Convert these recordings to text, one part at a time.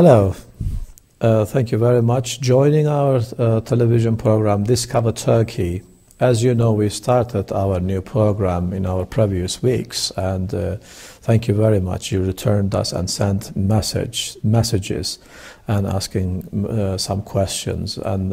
Hello, thank you very much. Joining our television program Discover Turkey. As you know, we started our new program in our previous weeks, and thank you very much. You returned us and sent messages and asking some questions, and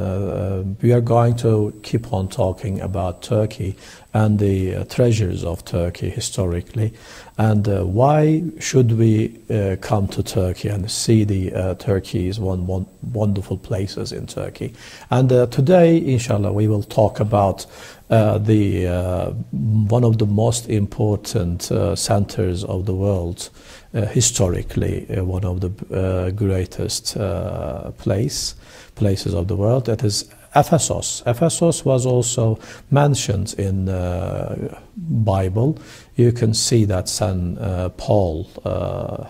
we are going to keep on talking about Turkey and the treasures of Turkey historically, and why should we come to Turkey and see the Turkey is one wonderful places in Turkey. And today, inshallah, we will talk about one of the most important centers of the world, historically one of the greatest places of the world. That is Ephesus. Ephesus was also mentioned in Bible. You can see that St. Paul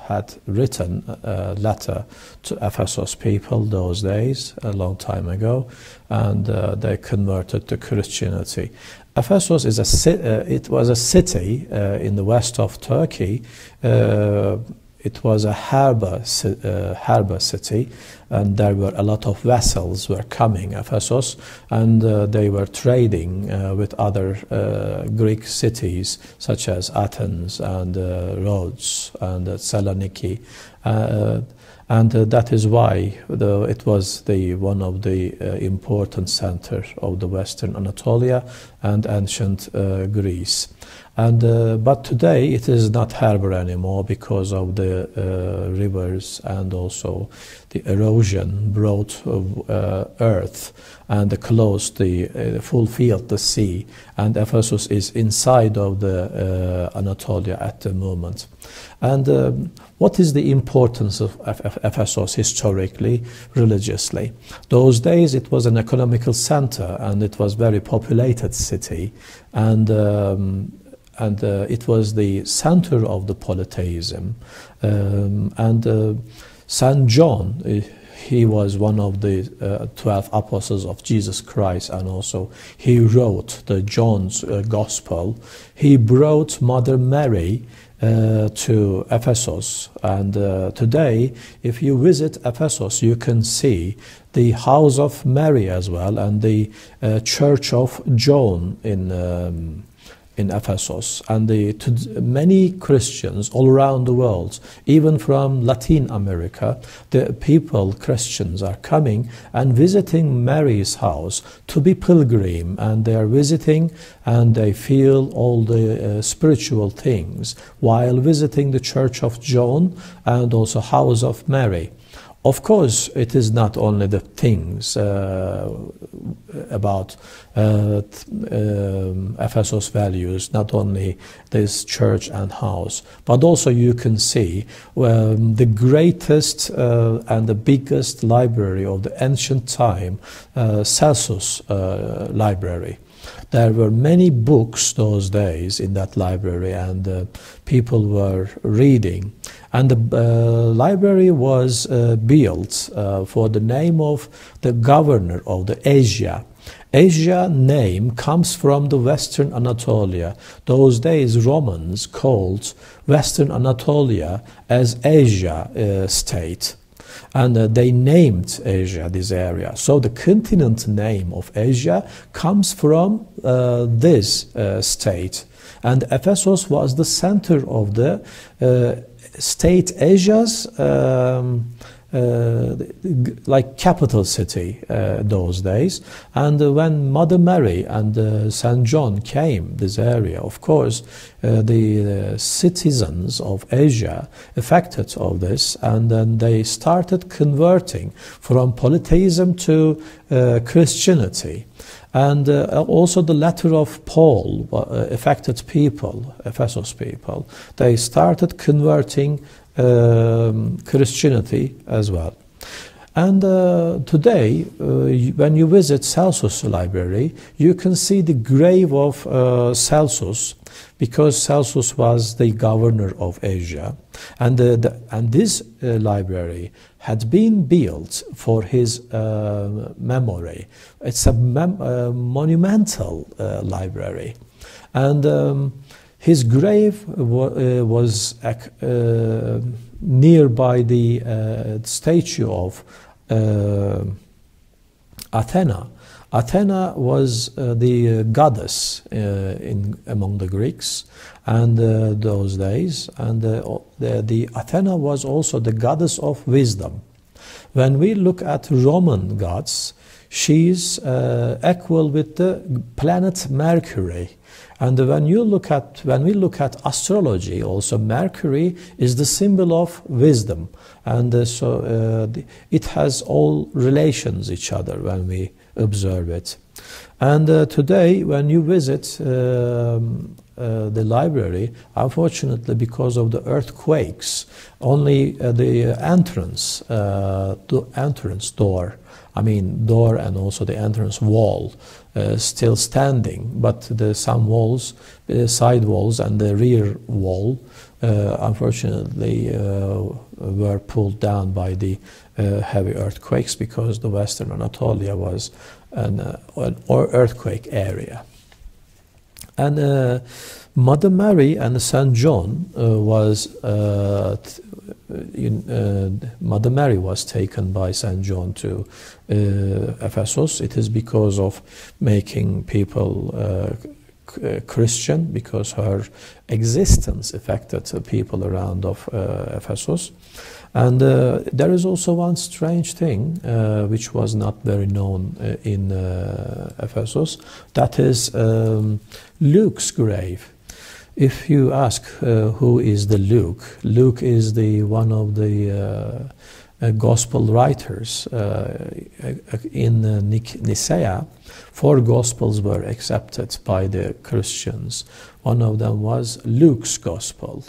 had written a letter to Ephesus people those days, a long time ago, and they converted to Christianity. Ephesus is it was a city in the west of Turkey. It was a harbor city, and there were a lot of vessels were coming Ephesus, and they were trading with other Greek cities such as Athens and Rhodes and Saloniki, and that is why it was one of the important centers of the Western Anatolia and ancient Greece. And but today it is not harbor anymore because of the rivers, and also the erosion brought earth and closed fulfilled the sea, and Ephesus is inside of the Anatolia at the moment. And what is the importance of Ephesus historically, religiously? Those days it was an economical center, and it was very populated city, and it was the center of the polytheism. St. John, he was one of the 12 apostles of Jesus Christ, and also he wrote the John's Gospel. He brought Mother Mary to Ephesus, and today if you visit Ephesus you can see the house of Mary as well, and the church of John in Ephesus, and many Christians all around the world, even from Latin America, Christians are coming and visiting Mary's house to be pilgrim, and they are visiting and they feel all the spiritual things while visiting the church of John and also house of Mary. Of course, it is not only the things about Ephesus values, not only this church and house, but also you can see the greatest and the biggest library of the ancient time, Celsus Library. There were many books those days in that library, and people were reading. And the library was built for the name of the governor of the Asia. Asia name comes from the Western Anatolia. Those days Romans called Western Anatolia as Asia state. And they named Asia, this area. So the continent name of Asia comes from this state. And Ephesus was the center of the state Asia's like capital city those days. And when Mother Mary and St. John came this area, of course the citizens of Asia affected of this, and then they started converting from polytheism to Christianity. And also the letter of Paul affected people, Ephesus people. They started converting Christianity as well. And today, when you visit Celsus Library, you can see the grave of Celsus, because Celsus was the governor of Asia. And this library had been built for his memory. It's a monumental library. And his grave was nearby the statue of Athena. Athena was the goddess among the Greeks and those days, and the Athena was also the goddess of wisdom. When we look at Roman gods, she is equal with the planet Mercury. And when we look at astrology, also Mercury is the symbol of wisdom, and it has all relations each other when we observe it. And today, when you visit the library, unfortunately, because of the earthquakes, only the entrance door, door and also the entrance wall still standing, but some walls, side walls and the rear wall, unfortunately, were pulled down by the heavy earthquakes, because the Western Anatolia was an earthquake area. And Mother Mary and Saint John Mother Mary was taken by Saint John to Ephesus. It is because of making people Christian, because her existence affected people around of Ephesus. And there is also one strange thing which was not very known in Ephesus, that is Luke's grave. If you ask who is the Luke, Luke is one of the gospel writers. In Nicaea, 4 gospels were accepted by the Christians. One of them was Luke's gospel.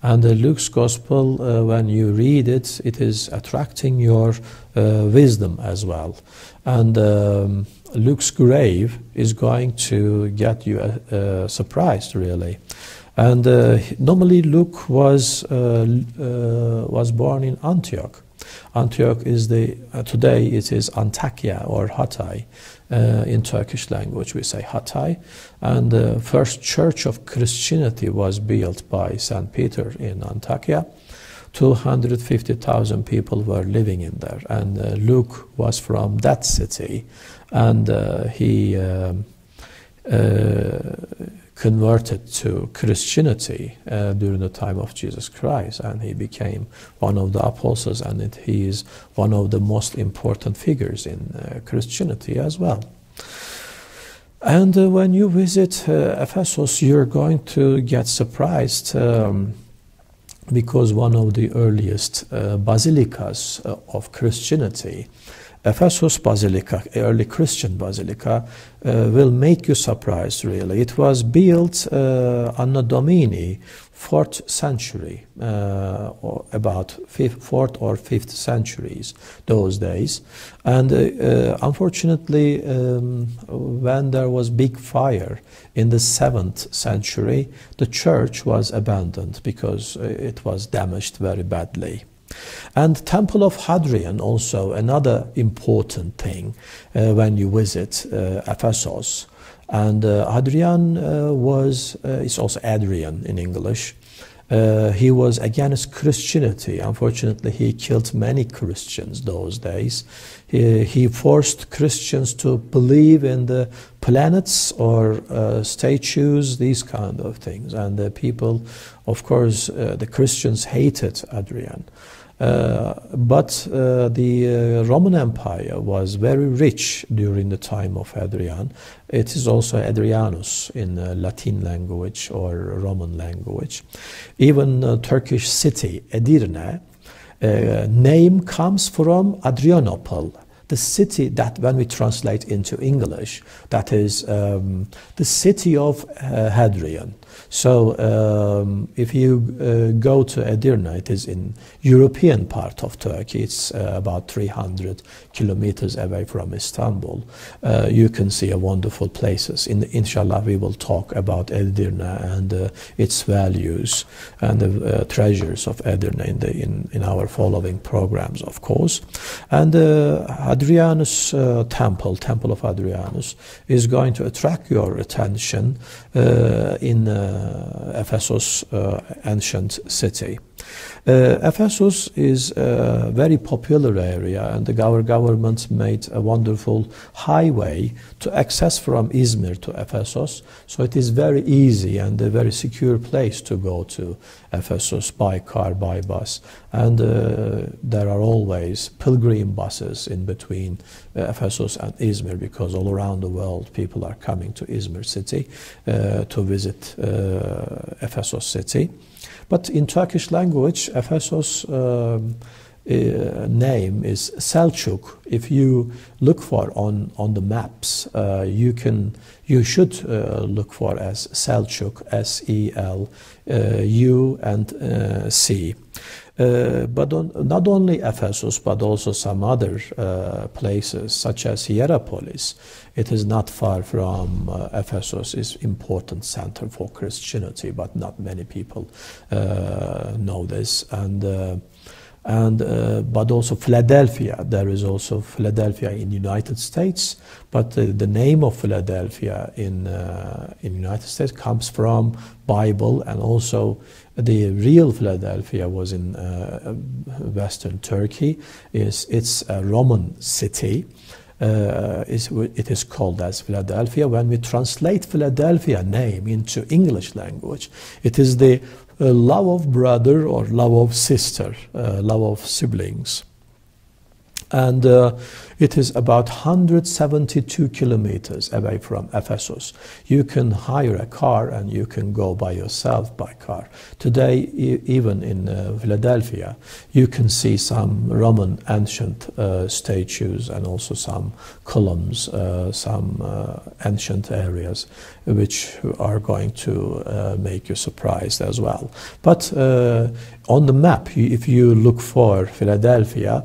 And Luke's gospel, when you read it, it is attracting your wisdom as well. And Luke's grave is going to get you surprised, really. And normally Luke was born in Antioch. Antioch is today it is Antakya or Hatay. In Turkish language we say Hatay. And the first church of Christianity was built by St. Peter in Antakya. 250,000 people were living in there, and Luke was from that city, and he converted to Christianity during the time of Jesus Christ, and he became one of the apostles, and he is one of the most important figures in Christianity as well. And when you visit Ephesus, you're going to get surprised because one of the earliest basilicas of Christianity, Ephesus Basilica, early Christian basilica, will make you surprised, really. It was built Anno Domini, 4th century, or about 4th or 5th centuries, those days. And unfortunately, when there was big fire in the 7th century, the church was abandoned because it was damaged very badly. And Temple of Hadrian, also another important thing when you visit Ephesus. And Hadrian is also Adrian in English. He was against Christianity. Unfortunately, he killed many Christians those days. He forced Christians to believe in the planets or statues, these kind of things. And the people, of course, the Christians hated Adrian. But the Roman Empire was very rich during the time of Hadrian. It is also Adrianus in Latin language or Roman language. Even Turkish city Edirne name comes from Adrianople, the city that, when we translate into English, that is the city of Hadrian. So if you go to Edirne, it is in European part of Turkey. It's about 300 kilometers away from Istanbul. You can see wonderful places. Inshallah, we will talk about Edirne and its values and the treasures of Edirne in our following programs, of course. And Hadrianus Temple of Hadrianus, is going to attract your attention in Ephesus, ancient city. Ephesus is a very popular area, and our government made a wonderful highway to access from Izmir to Ephesus. So it is very easy and a very secure place to go to Ephesus by car, by bus. And there are always pilgrim buses in between Ephesus and Izmir, because all around the world people are coming to Izmir city to visit Ephesus city. But in Turkish language, Ephesus name is Selçuk. If you look for on the maps, you should look for as Selçuk, S-E-L-U and C. But not only Ephesus, but also some other places, such as Hierapolis. It is not far from Ephesus, is important center for Christianity, but not many people know this. But also Philadelphia. There is also Philadelphia in the United States, but the name of Philadelphia in United States comes from Bible, and also the real Philadelphia was in Western Turkey. It's a Roman city. It is called as Philadelphia. When we translate Philadelphia name into English language, it is the love of brother or love of sister, love of siblings. And it is about 172 kilometers away from Ephesus. You can hire a car and you can go by yourself by car. Today, even in Philadelphia, you can see some Roman ancient statues and also some columns, some ancient areas, which are going to make you surprised as well. But on the map, if you look for Philadelphia,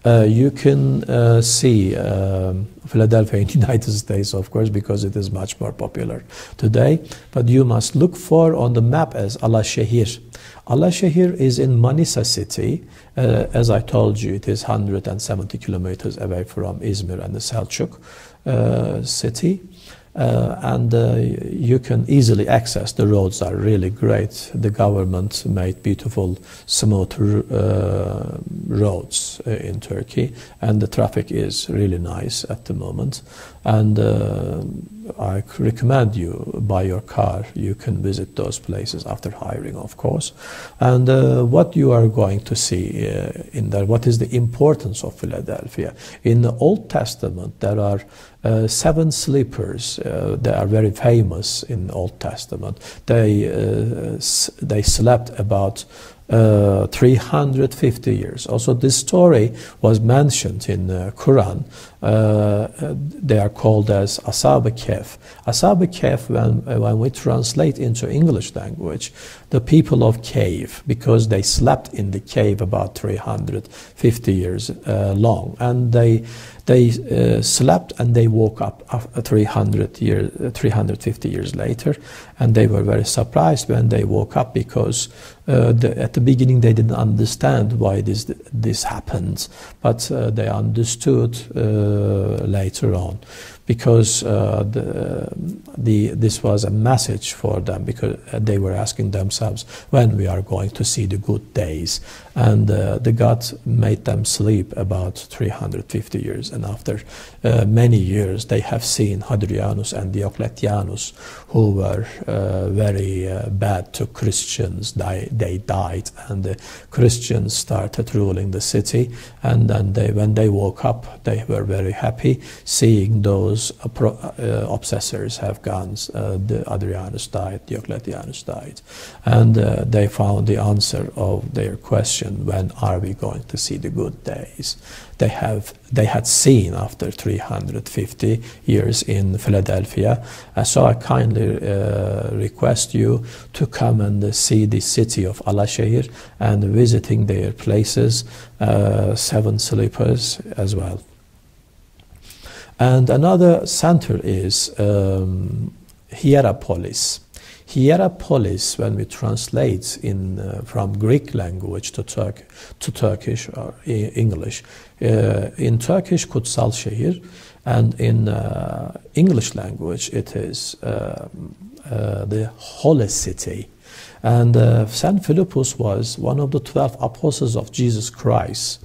you can see Philadelphia in the United States, of course, because it is much more popular today. But you must look for on the map as Alaşehir. Alaşehir is in Manisa city. As I told you, it is 170 kilometers away from Izmir and the Selçuk city. And you can easily access. The roads are really great. The government made beautiful, smooth roads in Turkey, and the traffic is really nice at the moment. And I recommend you buy your car. You can visit those places after hiring, of course. And what you are going to see in there, what is the importance of Philadelphia? In the Old Testament, there are 7 sleepers. They are very famous in the Old Testament. They slept about 350 years. Also, this story was mentioned in the Quran. They are called as Ashab-ı Kehf. Ashab-ı Kehf, when we translate into English language, the people of cave, because they slept in the cave about 350 years long, and they slept and they woke up 350 years later, and they were very surprised when they woke up, because at the beginning they didn't understand why this happened, but they understood later on, because this was a message for them, because they were asking themselves when we are going to see the good days, and the God made them sleep about 350 years, and after many years they have seen Hadrianus and Diocletianus, who were very bad to Christians. They died, and the Christians started ruling the city, and then when they woke up, they were very happy seeing those obsessors have gone. Hadrianus died, Diocletianus died, and they found the answer of their question, when are we going to see the good days? They had seen after 350 years in Philadelphia. So I kindly request you to come and see the city of Alaşehir and visiting their places, 7 sleepers as well. And another center is Hierapolis. Hierapolis, when we translate from Greek language to Turkish or English, in Turkish Kutsal Şehir, and in English language it is the Holy City. And Saint Philippus was one of the 12 apostles of Jesus Christ.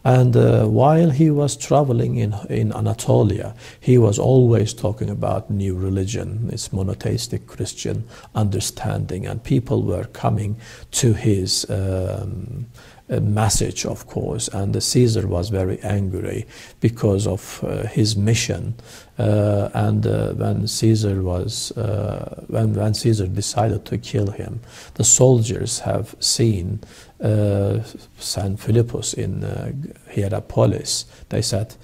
And while he was traveling in Anatolia, he was always talking about new religion, its monotheistic Christian understanding, and people were coming to his message, of course, and the Caesar was very angry because of his mission. When Caesar was when Caesar decided to kill him, the soldiers have seen Saint Philippus in Hierapolis. They said,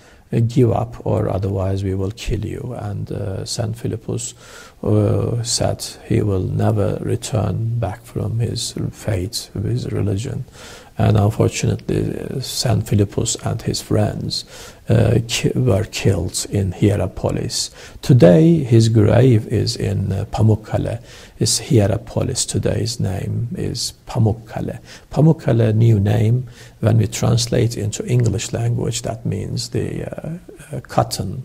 "Give up, or otherwise we will kill you." And Saint Philippus said he will never return back from his faith, his religion. And unfortunately, Saint Philippus and his friends were killed in Hierapolis. Today, his grave is in Pamukkale. It's Hierapolis. Today's name is Pamukkale. Pamukkale, new name. When we translate into English language, that means the cotton.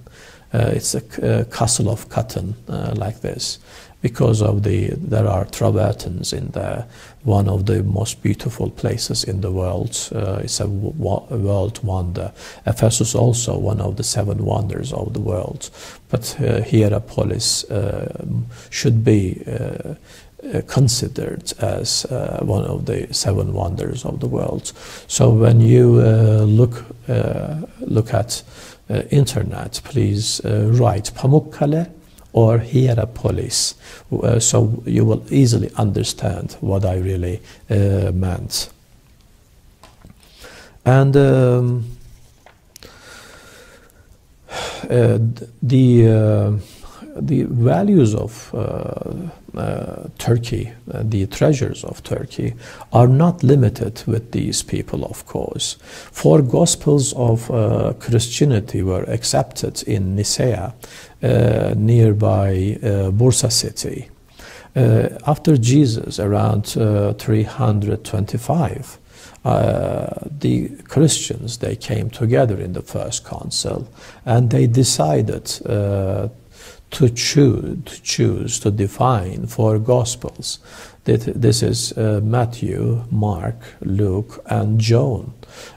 It's a castle of cotton, like this, because of there are travertines in there, one of the most beautiful places in the world. It's a world wonder. Ephesus also one of the 7 wonders of the world, but Hierapolis should be considered as one of the 7 wonders of the world. So when you look at internet, please write Pamukkale or Hierapolis, so you will easily understand what I really meant. And the values of Turkey, the treasures of Turkey, are not limited with these people, of course. 4 Gospels of Christianity were accepted in Nicaea, nearby Bursa city. After Jesus, around 325, the Christians, they came together in the first council, and they decided to choose to define 4 Gospels. This is Matthew, Mark, Luke, and John.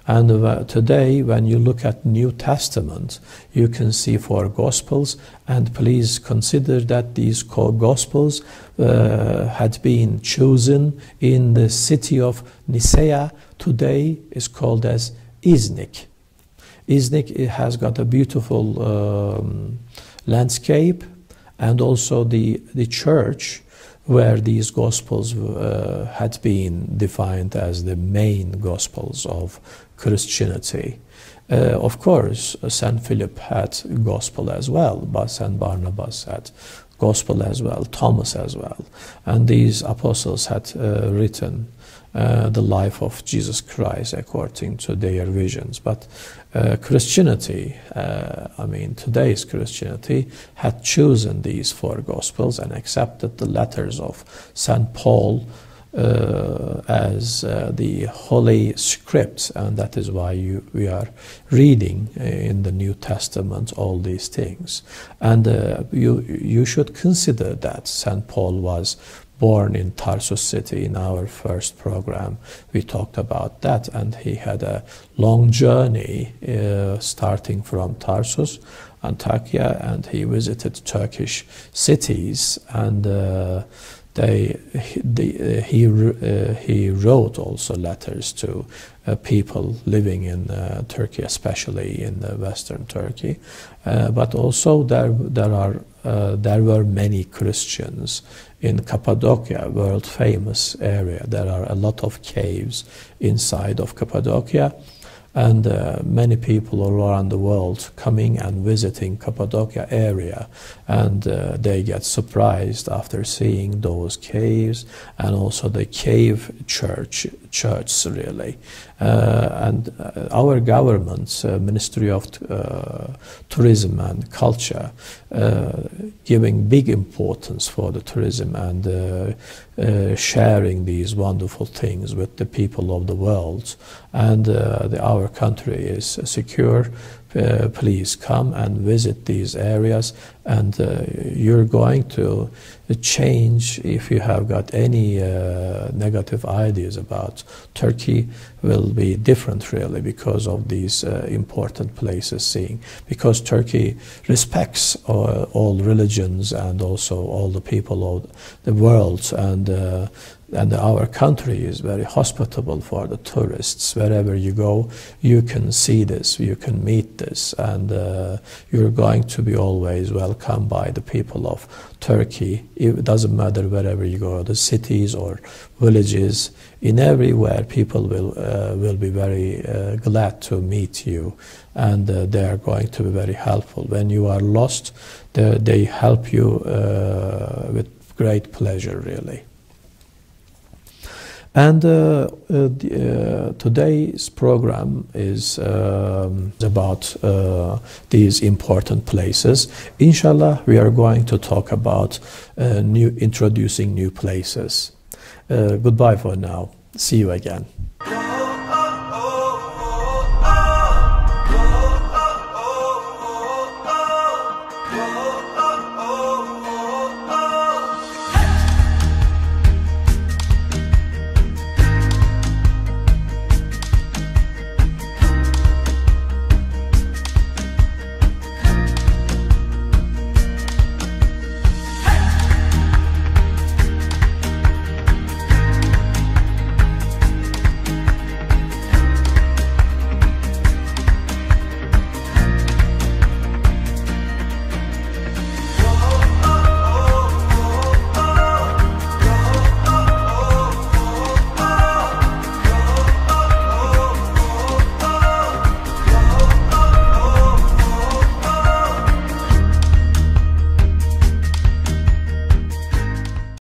And today, when you look at New Testament, you can see 4 Gospels, and please consider that these Gospels had been chosen in the city of Nicaea. Today is called as Iznik. Iznik, it has got a beautiful landscape, and also the church where these Gospels had been defined as the main Gospels of Christianity. Of course, St. Philip had Gospel as well, but St. Barnabas had Gospel as well, Thomas as well, and these apostles had written the life of Jesus Christ according to their visions. But Christianity, today's Christianity, had chosen these 4 Gospels and accepted the letters of St. Paul as the Holy Script, and that is why we are reading in the New Testament all these things. And you should consider that St. Paul was born in Tarsus city. In our first program we talked about that, and he had a long journey starting from Tarsus, Antakya, and he visited Turkish cities, and he wrote also letters to people living in Turkey, especially in Western Turkey, but also there were many Christians in Cappadocia, world famous area. There are a lot of caves inside of Cappadocia, and many people all around the world coming and visiting Cappadocia area, and they get surprised after seeing those caves and also the cave churches really. And our government's Ministry of Tourism and Culture giving big importance for the tourism and sharing these wonderful things with the people of the world. And our country is secure please come and visit these areas, and you're going to change. If you have got any negative ideas about Turkey, will be different really because of these important places seeing, because Turkey respects all religions and also all the people of the world, and our country is very hospitable for the tourists. Wherever you go, you can see this, you can meet this, and you're going to be always welcomed by the people of Turkey. It doesn't matter wherever you go, the cities or villages, in everywhere people will be very glad to meet you, and they are going to be very helpful. When you are lost, they help you with great pleasure really. And today's program is about these important places. Inshallah, we are going to talk about introducing new places. Goodbye for now. See you again.